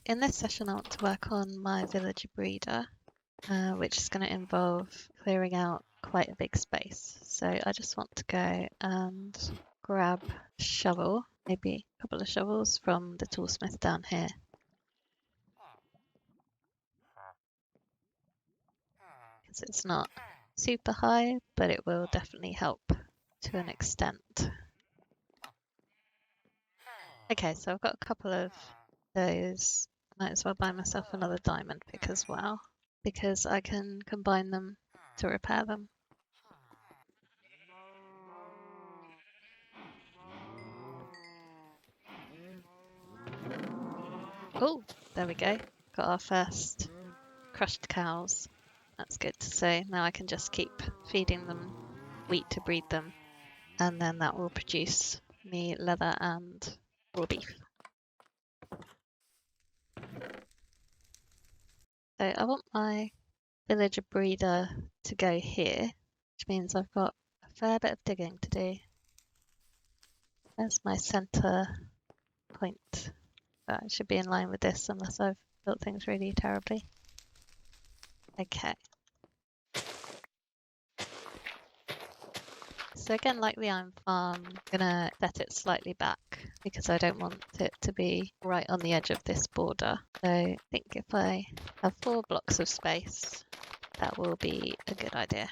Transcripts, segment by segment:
in this session I want to work on my villager breeder, which is going to involve clearing out quite a big space. So I just want to go and grab a shovel, maybe a couple of shovels from the toolsmith down here. Because it's not super high, but it will definitely help to an extent. Okay, so I've got a couple of those. Might as well buy myself another diamond pick as well, because I can combine them to repair them. Oh, there we go. Got our first crushed cows. That's good to see. Now I can just keep feeding them wheat to breed them, and then that will produce me leather and raw beef. So I want my villager breeder to go here, which means I've got a fair bit of digging to do. There's my center point. That should be in line with this unless I've built things really terribly. Okay. So again, like the iron farm, I'm gonna set it slightly back because I don't want it to be right on the edge of this border. So I think if I have 4 blocks of space, that will be a good idea.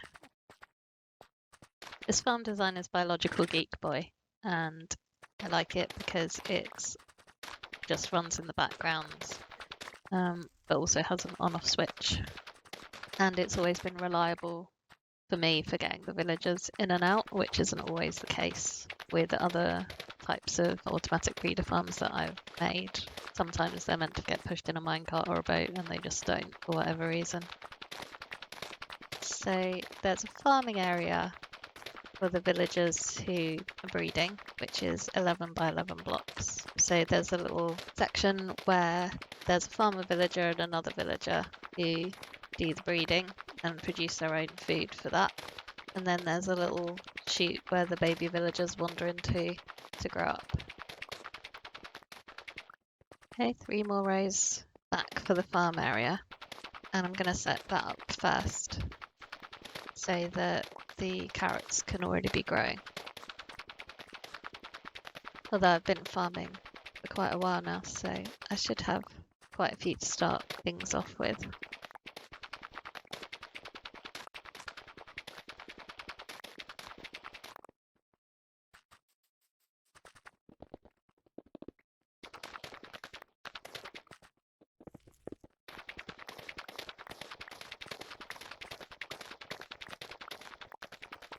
This farm design is Biological Geek Boy, and I like it because it just runs in the background, but also has an on-off switch. And it's always been reliable for me for getting the villagers in and out, which isn't always the case with other types of automatic breeder farms that I've made. Sometimes they're meant to get pushed in a minecart or a boat and they just don't for whatever reason. So there's a farming area for the villagers who are breeding, which is 11 by 11 blocks. So there's a little section where there's a farmer villager and another villager who do the breeding and produce their own food for that. And then there's a little chute where the baby villagers wander into to grow up. Okay, 3 more rows back for the farm area. And I'm going to set that up first so that the carrots can already be growing. Although I've been farming for quite a while now, so I should have quite a few to start things off with.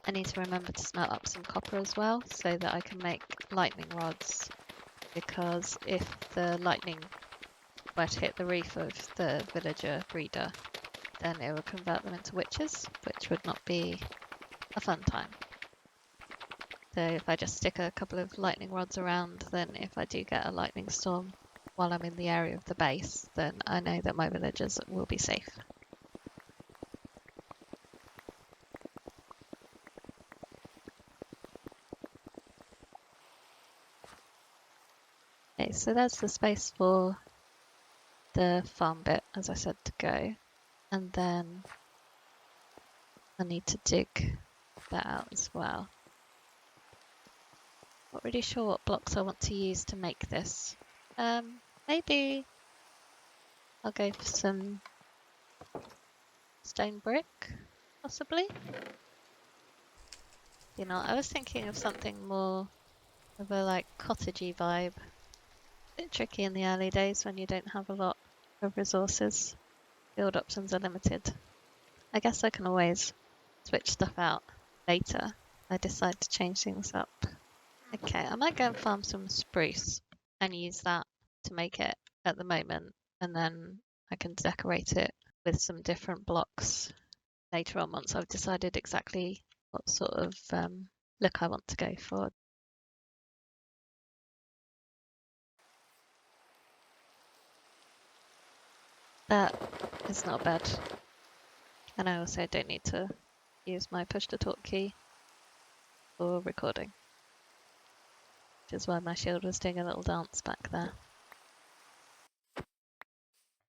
I need to remember to smelt up some copper as well so that I can make lightning rods, because if the lightning were to hit the roof of the villager breeder, then it would convert them into witches, which would not be a fun time. So if I just stick a couple of lightning rods around, then if I do get a lightning storm while I'm in the area of the base, then I know that my villagers will be safe. Okay, so there's the space for the farm bit, as I said, to go. And then I need to dig that out as well. Not really sure what blocks I want to use to make this. Maybe I'll go for some stone brick, possibly. You know, I was thinking of something more of a like cottagey vibe. A bit tricky in the early days when you don't have a lot of resources. Build options are limited. I guess I can always switch stuff out later. I decide to change things up. Okay, I might go and farm some spruce and use that to make it at the moment, and then I can decorate it with some different blocks later on once I've decided exactly what sort of look I want to go for. That is not bad. And I also don't need to use my push to talk key for recording, which is why my shield was doing a little dance back there.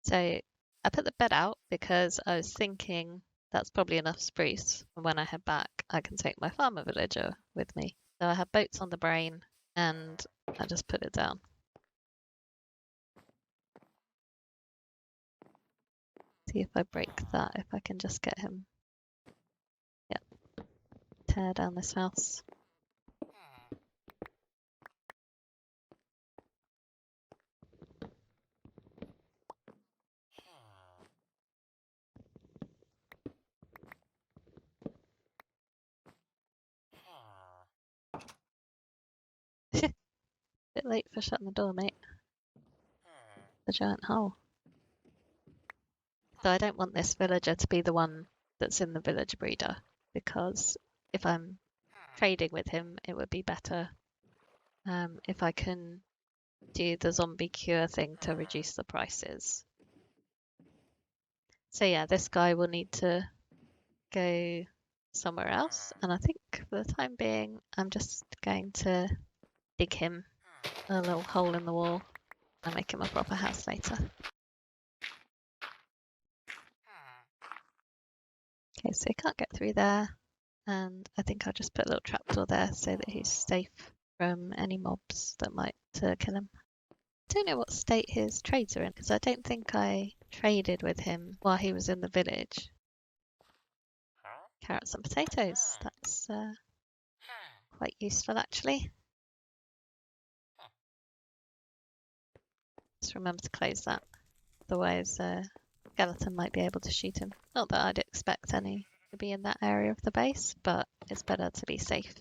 So I put the bed out because I was thinking that's probably enough spruce. And when I head back, I can take my farmer villager with me. So I have boats on the brain and I just put it down. See if I break that, if I can just get him. Yeah, tear down this house. Bit late for shutting the door, mate. The giant hole. So I don't want this villager to be the one that's in the village breeder, because if I'm trading with him, it would be better if I can do the zombie cure thing to reduce the prices. So yeah, this guy will need to go somewhere else, and I think for the time being, I'm just going to dig him a little hole in the wall and make him a proper house later. Okay, so he can't get through there, and I think I'll just put a little trapdoor there so that he's safe from any mobs that might kill him. I don't know what state his trades are in, because I don't think I traded with him while he was in the village. Carrots and potatoes, that's quite useful actually. Just remember to close that, otherwise skeleton might be able to shoot him. Not that I'd expect any to be in that area of the base, but it's better to be safe.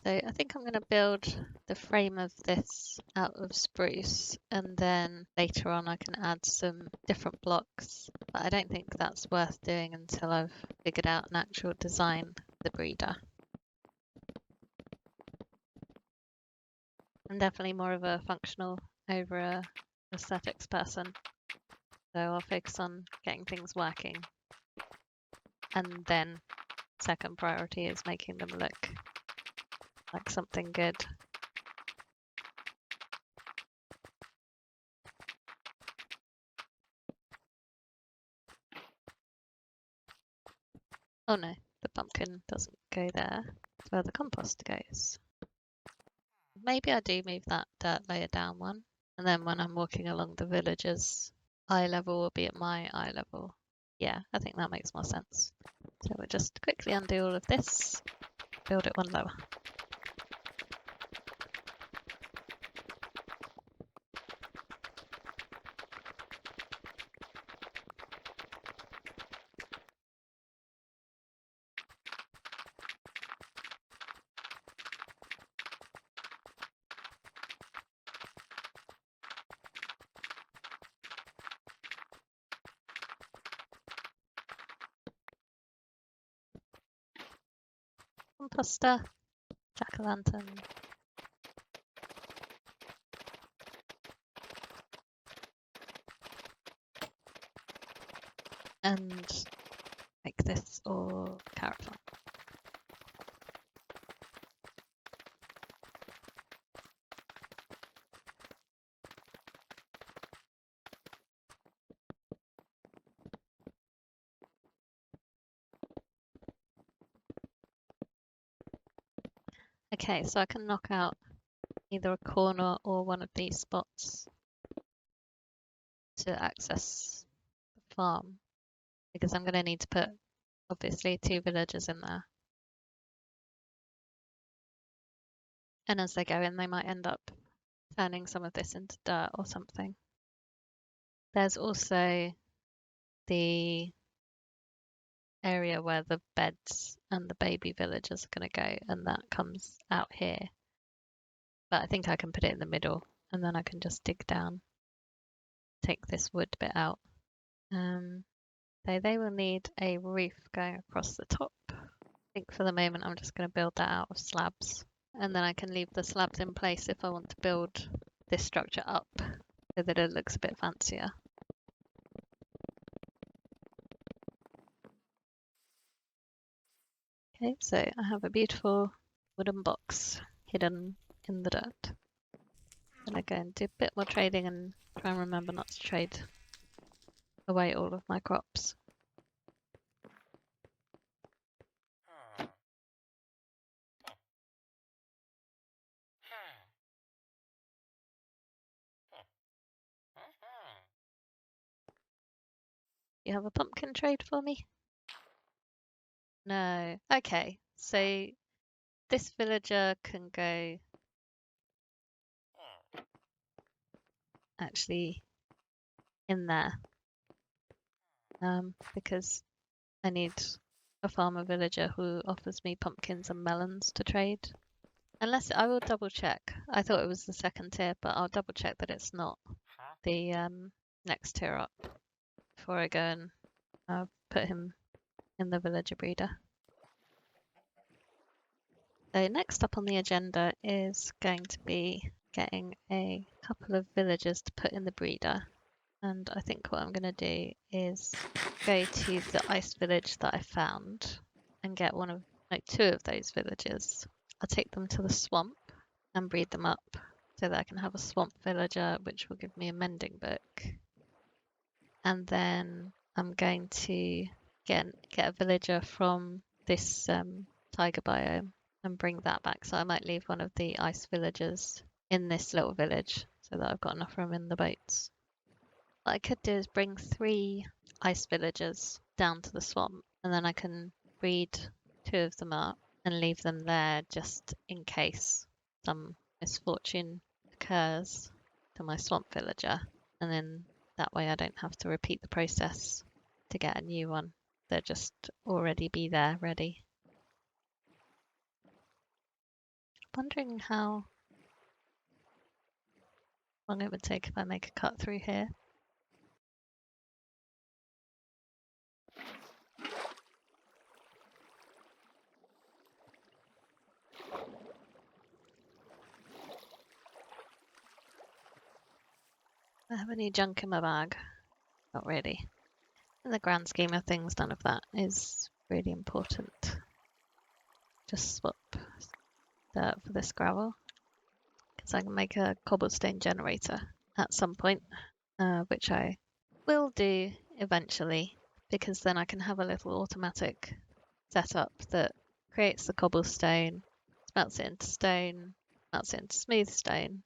So I think I'm going to build the frame of this out of spruce, and then later on I can add some different blocks, but I don't think that's worth doing until I've figured out an actual design for the breeder. I'm definitely more of a functional over a aesthetics person, so I'll focus on getting things working, and then second priority is making them look like something good. Oh no, the pumpkin doesn't go there. It's where the compost goes. Maybe I do move that dirt layer down one, and then when I'm walking along the village's eye level will be at my eye level. Yeah, I think that makes more sense. So we'll just quickly undo all of this, build it one lower. Composter, jack-o'-lantern. And make this all carrot farm. Okay, so I can knock out either a corner or one of these spots to access the farm, because I'm going to need to put obviously 2 villagers in there. And as they go in, they might end up turning some of this into dirt or something. There's also the area where the beds and the baby villagers are going to go, and that comes out here. But I think I can put it in the middle, and then I can just dig down, take this wood bit out. So they will need a roof going across the top. I think for the moment I'm just going to build that out of slabs, and then I can leave the slabs in place if I want to build this structure up so that it looks a bit fancier. Okay, so I have a beautiful wooden box hidden in the dirt. I'm gonna go and do a bit more trading and try and remember not to trade away all of my crops. You have a pumpkin trade for me? No. Okay, so this villager can go actually in there, because I need a farmer villager who offers me pumpkins and melons to trade. Unless I will double check. I thought it was the second tier, but I'll double check that it's not the next tier up before I go and put him in the villager breeder. So next up on the agenda is going to be getting a couple of villagers to put in the breeder. And I think what I'm going to do is go to the ice village that I found and get two of those villagers. I'll take them to the swamp and breed them up so that I can have a swamp villager, which will give me a mending book. And then I'm going to get a villager from this tiger biome and bring that back. So I might leave one of the ice villagers in this little village so that I've got enough room in the boats. What I could do is bring 3 ice villagers down to the swamp, and then I can breed 2 of them up and leave them there just in case some misfortune occurs to my swamp villager. And then that way I don't have to repeat the process to get a new one. They'll just already be there ready. Wondering how long it would take if I make a cut through here. I have any junk in my bag? Not really. In the grand scheme of things, none of that is really important. Just swap dirt for this gravel, because I can make a cobblestone generator at some point, which I will do eventually, because then I can have a little automatic setup that creates the cobblestone, smelts it into stone, melts it into smooth stone,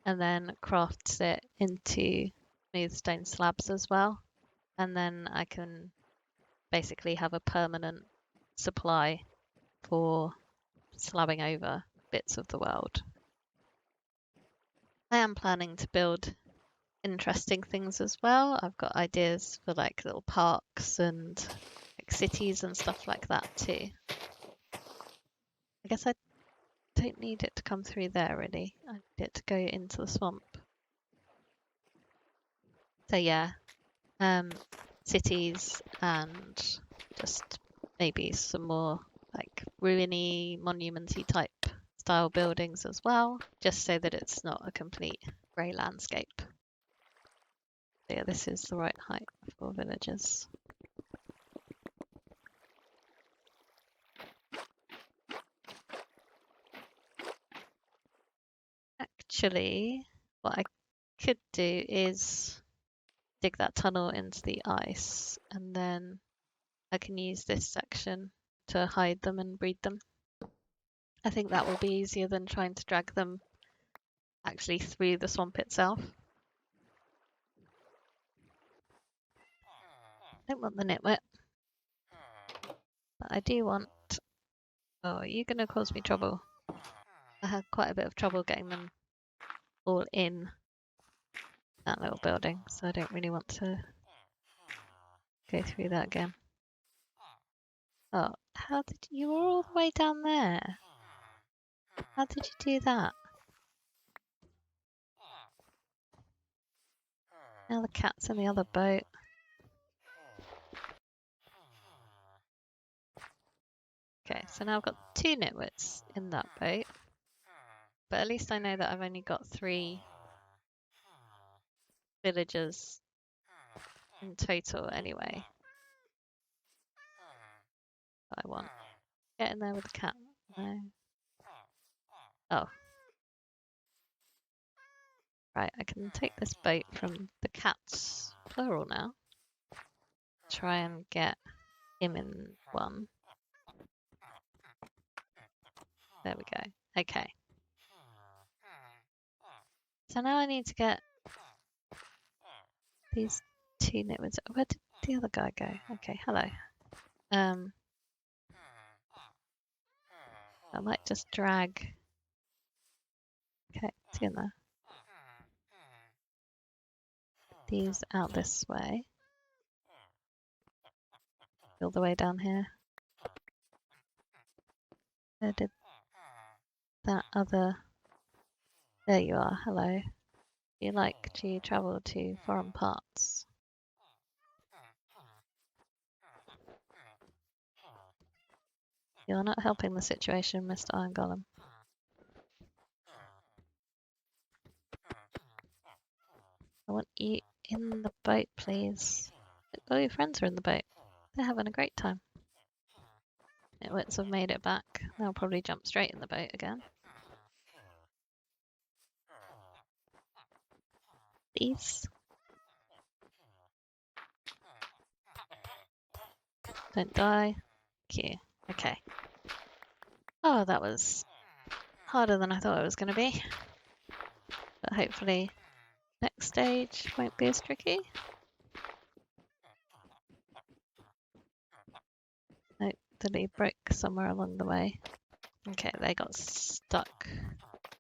and then crafts it into smooth stone slabs as well. And then I can basically have a permanent supply for slabbing over bits of the world. I am planning to build interesting things as well. I've got ideas for like little parks and like cities and stuff like that too. I guess I don't need it to come through there really. I need it to go into the swamp. So yeah, cities and just maybe some more like ruiny, monumenty type style buildings as well, just so that it's not a complete grey landscape. So yeah, this is the right height for villagers. Actually, what I could do is dig that tunnel into the ice, and then I can use this section to hide them and breed them. I think that will be easier than trying to drag them actually through the swamp itself. I don't want the nitwit, but I do want... Oh, you're going to cause me trouble. I had quite a bit of trouble getting them all in that little building, so I don't really want to go through that again. Oh, how did you were all the way down there? How did you do that? Now the cat's in the other boat. Okay, so now I've got 2 nitwits in that boat, but at least I know that I've only got 3 villagers in total anyway. I want. Get in there with the cat. No. Oh. Right, I can take this boat from the cat's plural now. try and get him in one. There we go. Okay. So now I need to get these two nitwits. Where did the other guy go? Okay, hello. I might just drag. Okay, it's in there. These out this way. All the way down here. Where did that other... There you are, hello. You like to travel to foreign parts. You're not helping the situation, Mr. Iron Golem. I want you in the boat, please. All your friends are in the boat. They're having a great time. Nitwits have made it back. They'll probably jump straight in the boat again. Please. Don't die. Thank you. Okay. Oh, that was harder than I thought it was going to be. But hopefully next stage won't be as tricky. Nope, they broke somewhere along the way. Okay, they got stuck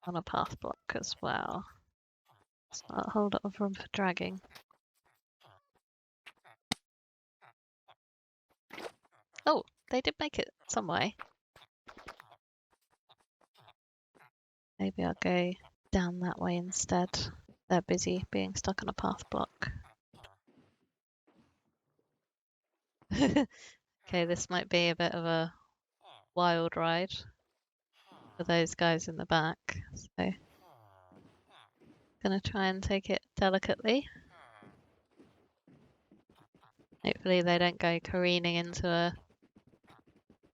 on a path block as well. It's not a whole lot of room for dragging. Oh, they did make it some way. Maybe I'll go down that way instead. They're busy being stuck on a path block. Okay, this might be a bit of a wild ride for those guys in the back. So, gonna try and take it delicately. Hopefully they don't go careening into a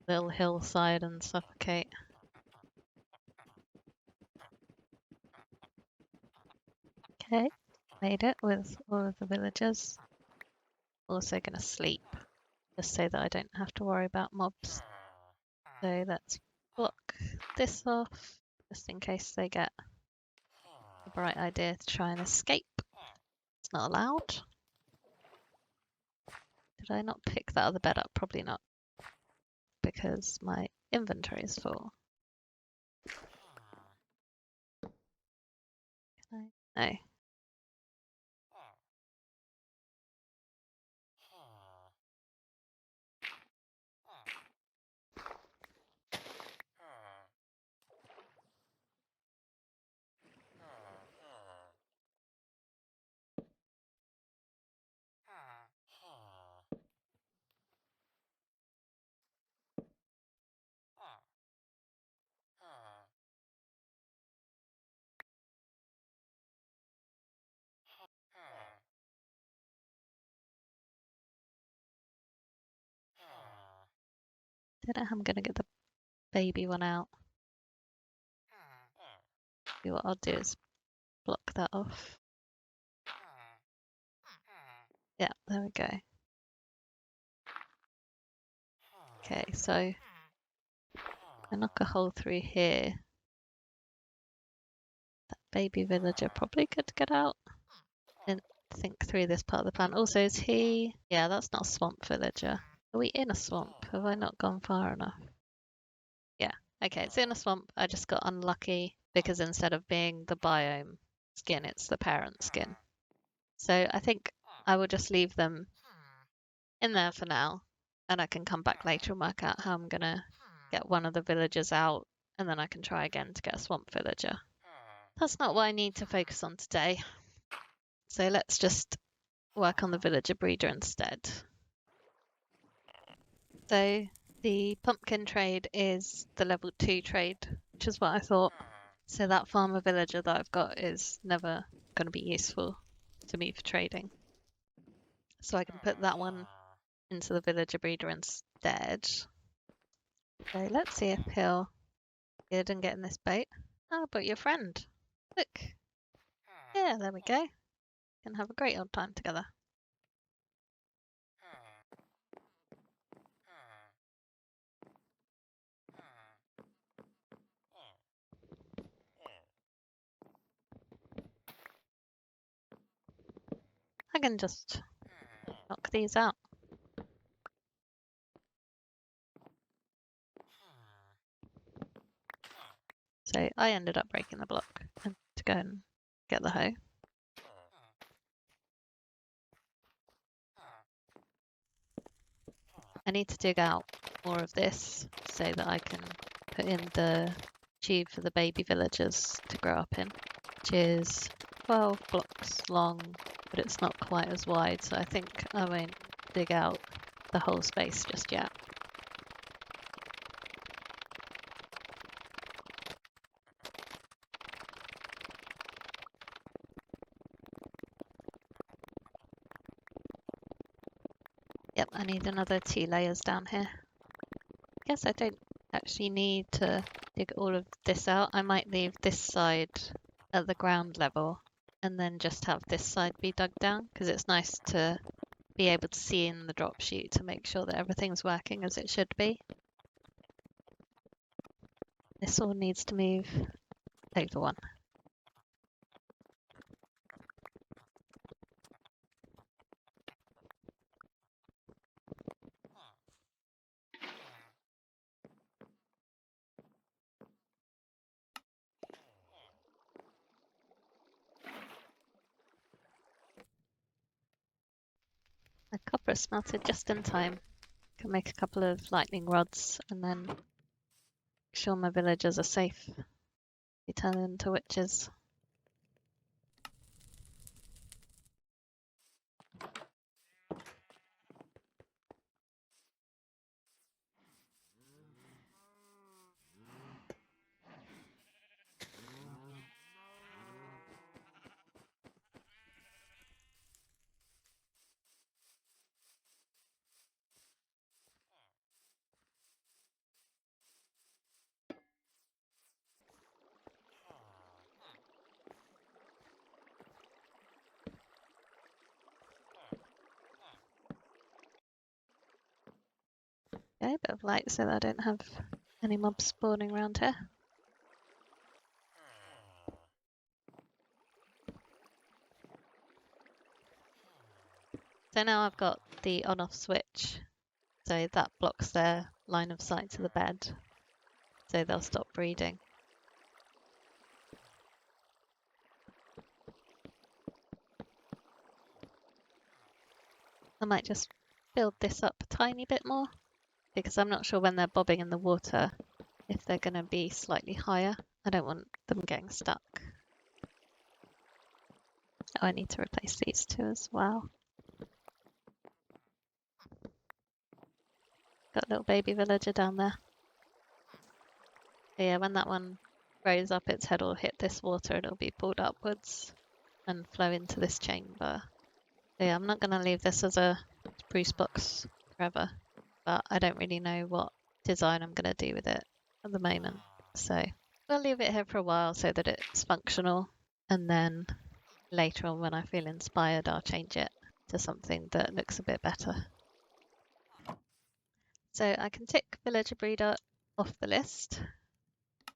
little hillside and suffocate. Okay, made it with all of the villagers. Also gonna sleep, just so that I don't have to worry about mobs. So let's block this off, just in case they get a bright idea to try and escape. It's not allowed. Did I not pick that other bed up? Probably not, because my inventory is full. Can I? No. Don't know how I'm gonna get the baby one out. See, what I'll do is block that off. Yeah, there we go. Okay, so I knock a hole through here. That baby villager probably could get out. Didn't think through this part of the plan. Also, is he... Yeah, that's not a swamp villager. Are we in a swamp? Have I not gone far enough? Yeah, okay, it's in a swamp. I just got unlucky because instead of being the biome skin, it's the parent skin. So I think I will just leave them in there for now, and I can come back later and work out how I'm gonna get one of the villagers out, and then I can try again to get a swamp villager. That's not what I need to focus on today. So let's just work on the villager breeder instead. So the pumpkin trade is the level 2 trade, which is what I thought. So that farmer villager that I've got is never going to be useful to me for trading. So I can put that one into the villager breeder instead. So let's see if he'll be good and get in this boat. Oh, but your friend. Look. Yeah, there we go. Can have a great old time together. I can just knock these out. So I ended up breaking the block and to go and get the hoe. I need to dig out more of this so that I can put in the tube for the baby villagers to grow up in, which is 12 blocks long, but it's not quite as wide, so I think I won't dig out the whole space just yet. Yep, I need another 2 layers down here. Guess I don't actually need to dig all of this out. I might leave this side at the ground level and then just have this side be dug down, because it's nice to be able to see in the drop chute to make sure that everything's working as it should be. This all needs to move over one. The copper is smelted just in time. Can make a couple of lightning rods and then make sure my villagers are safe. They turn into witches. Okay, a bit of light so that I don't have any mobs spawning around here. So now I've got the on-off switch, so that blocks their line of sight to the bed, so they'll stop breeding. I might just build this up a tiny bit more, because I'm not sure when they're bobbing in the water if they're going to be slightly higher. I don't want them getting stuck. Oh, I need to replace these two as well. Got a little baby villager down there. So yeah, when that one grows up, its head will hit this water and it'll be pulled upwards and flow into this chamber. So yeah, I'm not going to leave this as a spruce box forever, but I don't really know what design I'm going to do with it at the moment. So we'll leave it here for a while so that it's functional, and then later on when I feel inspired, I'll change it to something that looks a bit better. So I can tick villager breeder off the list,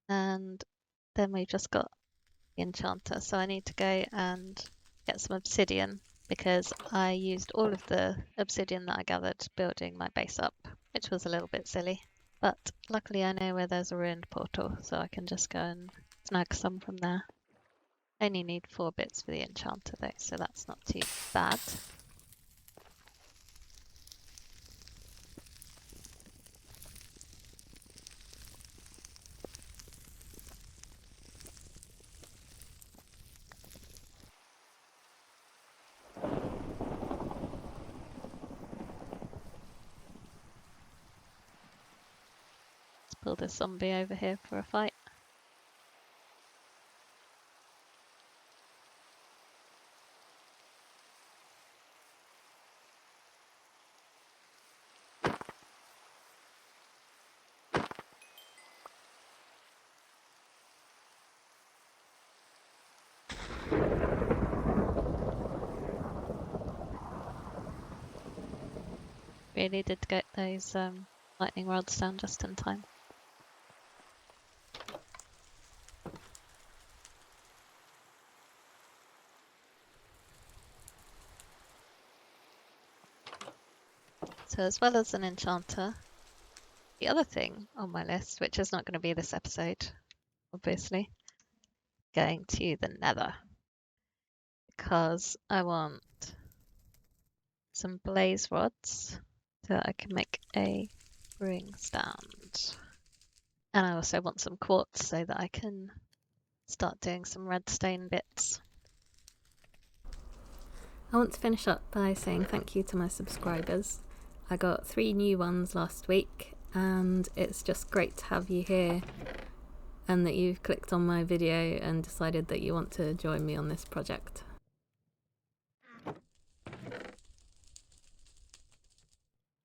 and then we've just got the enchanter. So I need to go and get some obsidian, because I used all of the obsidian that I gathered building my base up, which was a little bit silly. But luckily I know where there's a ruined portal, so I can just go and snag some from there. I only need 4 bits for the enchanter though, so that's not too bad. Let's pull this zombie over here for a fight. Really did get those lightning rods down just in time. So as well as an enchanter, the other thing on my list, which is not going to be this episode, obviously, going to the Nether, because I want some blaze rods so that I can make a brewing stand. And I also want some quartz so that I can start doing some redstone bits. I want to finish up by saying thank you to my subscribers. I got 3 new ones last week, and it's just great to have you here and that you've clicked on my video and decided that you want to join me on this project.